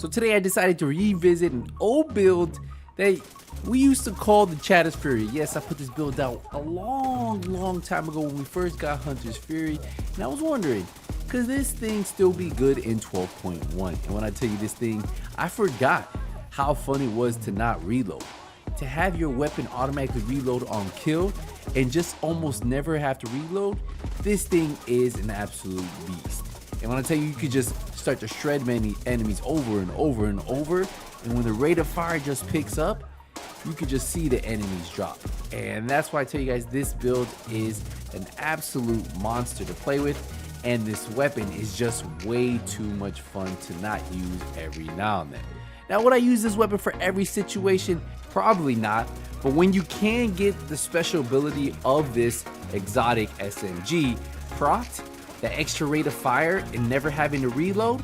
So today I decided to revisit an old build that we used to call the Chatter's Fury. Yes, I put this build out a long time ago when we first got Hunter's Fury, and I was wondering, could this thing still be good in 12.1? And when I tell you this thing, I forgot how fun it was to not reload. To have your weapon automatically reload on kill and just almost never have to reload, this thing is an absolute beast. And when I tell you, you could just start to shred many enemies over and over and over, and when the rate of fire just picks up, you could just see the enemies drop. And that's why I tell you guys, this build is an absolute monster to play with, and this weapon is just way too much fun to not use every now and then. Now, would I use this weapon for every situation? Probably not, but when you can get the special ability of this exotic SMG procced, the extra rate of fire and never having to reload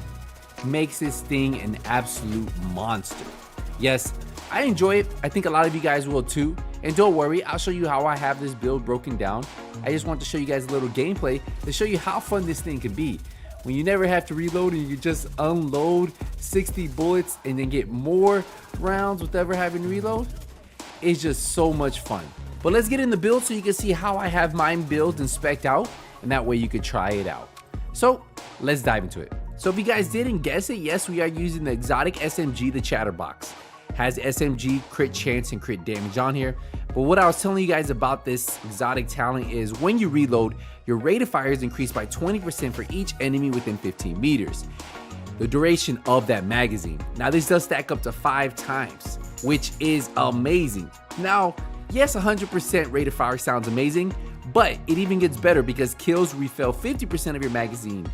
makes this thing an absolute monster. Yes, I enjoy it. I think a lot of you guys will too. And don't worry, I'll show you how I have this build broken down. I just want to show you guys a little gameplay to show you how fun this thing can be. When you never have to reload and you just unload 60 bullets and then get more rounds with ever having to reload, it's just so much fun. But let's get in the build so you can see how I have mine built and spec'd out, and that way you could try it out. So let's dive into it. So if you guys didn't guess it, yes, we are using the exotic SMG, the Chatterbox. Has SMG, crit chance, and crit damage on here. But what I was telling you guys about this exotic talent is when you reload, your rate of fire is increased by 20% for each enemy within 15 meters. The duration of that magazine. Now this does stack up to 5 times, which is amazing. Now, yes, 100% rate of fire sounds amazing, but it even gets better because kills refill 50% of your magazine.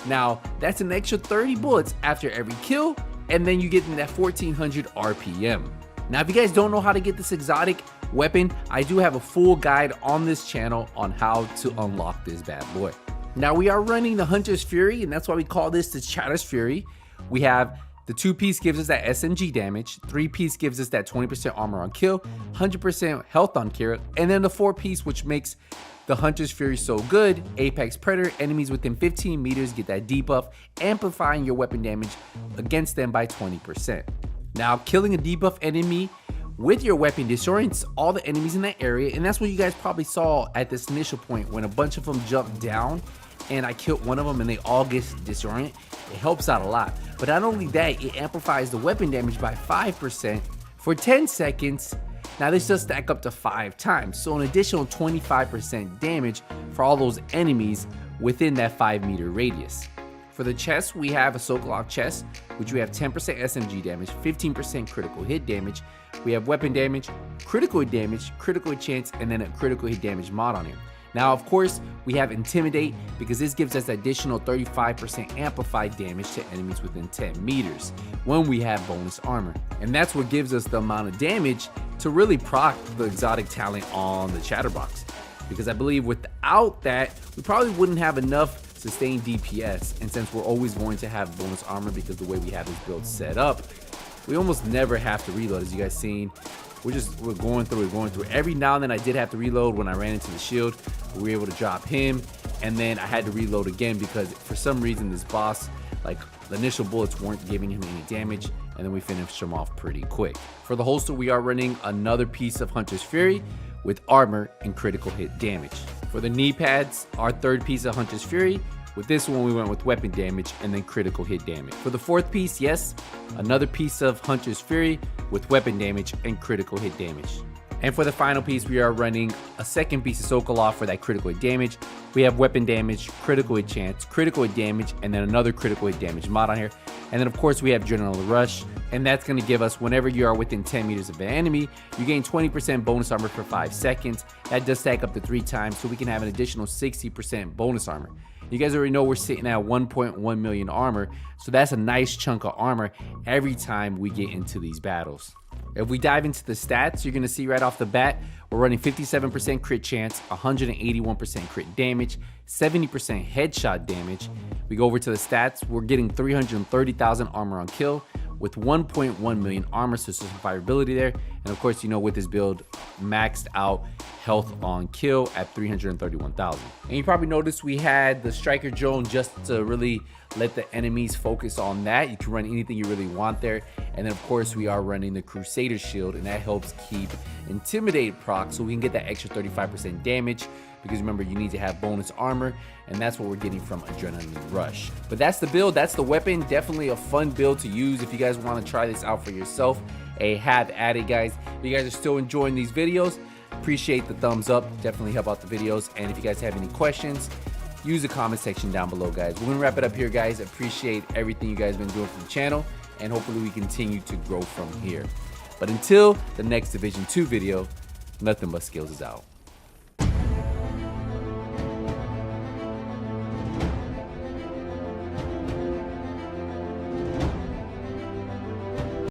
Now, that's an extra 30 bullets after every kill, and then you get in that 1400 RPM. Now, if you guys don't know how to get this exotic weapon, I do have a full guide on this channel on how to unlock this bad boy. Now, we are running the Hunter's Fury, and that's why we call this the Chatter's Fury. We have the 2-piece gives us that SMG damage, 3-piece gives us that 20% armor on kill, 100% health on kill, and then the 4-piece, which makes the Hunter's Fury so good, Apex Predator, enemies within 15 meters get that debuff, amplifying your weapon damage against them by 20%. Now, killing a debuff enemy with your weapon disorients all the enemies in that area, and that's what you guys probably saw at this initial point when a bunch of them jumped down and I killed one of them and they all get disoriented. It helps out a lot. But not only that, it amplifies the weapon damage by 5% for 10 seconds. Now this does stack up to 5 times, so an additional 25% damage for all those enemies within that 5-meter radius. For the chest, we have a Sokolov chest, which we have 10% SMG damage, 15% critical hit damage. We have weapon damage, critical hit chance, and then a critical hit damage mod on here. Now, of course, we have Intimidate because this gives us additional 35% amplified damage to enemies within 10 meters when we have bonus armor. And that's what gives us the amount of damage to really proc the exotic talent on the Chatterbox. Because I believe without that, we probably wouldn't have enough sustained DPS. And since we're always going to have bonus armor because the way we have this build set up, we almost never have to reload. As you guys seen, we're going through it. Every now and then I did have to reload when I ran into the shield. We were able to drop him, and then I had to reload again because for some reason this boss, like the initial bullets weren't giving him any damage, and then we finished him off pretty quick. For the holster, we are running another piece of Hunter's Fury with armor and critical hit damage. For the knee pads, our 3rd piece of Hunter's Fury. With this one, we went with weapon damage and then critical hit damage. For the 4th piece, yes, another piece of Hunter's Fury with weapon damage and critical hit damage. And for the final piece, we are running a 2nd piece of Sokolov for that critical hit damage. We have weapon damage, critical hit chance, critical hit damage, and then another critical hit damage mod on here. And then of course we have Adrenaline Rush, and that's going to give us whenever you are within 10 meters of an enemy, you gain 20% bonus armor for 5 seconds. That does stack up to 3 times, so we can have an additional 60% bonus armor. You guys already know we're sitting at 1.1 million armor, so that's a nice chunk of armor every time we get into these battles. If we dive into the stats, you're going to see right off the bat, we're running 57% crit chance, 181% crit damage, 70% headshot damage. We go over to the stats, we're getting 330,000 armor on kill, with 1.1 million armor, so some fireability there. And of course, you know, with this build, maxed out health on kill at 331,000. And you probably noticed we had the striker drone just to really let the enemies focus on that. You can run anything you really want there. And then of course we are running the Crusader shield, and that helps keep Intimidate proc, so we can get that extra 35% damage, because remember, you need to have bonus armor, and that's what we're getting from Adrenaline Rush. But that's the build, that's the weapon. Definitely a fun build to use if you guys want to try this out for yourself. Have at it, guys. If you guys are still enjoying these videos, appreciate the thumbs up, definitely help out the videos. And if you guys have any questions, use the comment section down below, guys. We're gonna wrap it up here, guys. Appreciate everything you guys have been doing for the channel, and hopefully we continue to grow from here. But until the next Division 2 video, nothing but skills is out.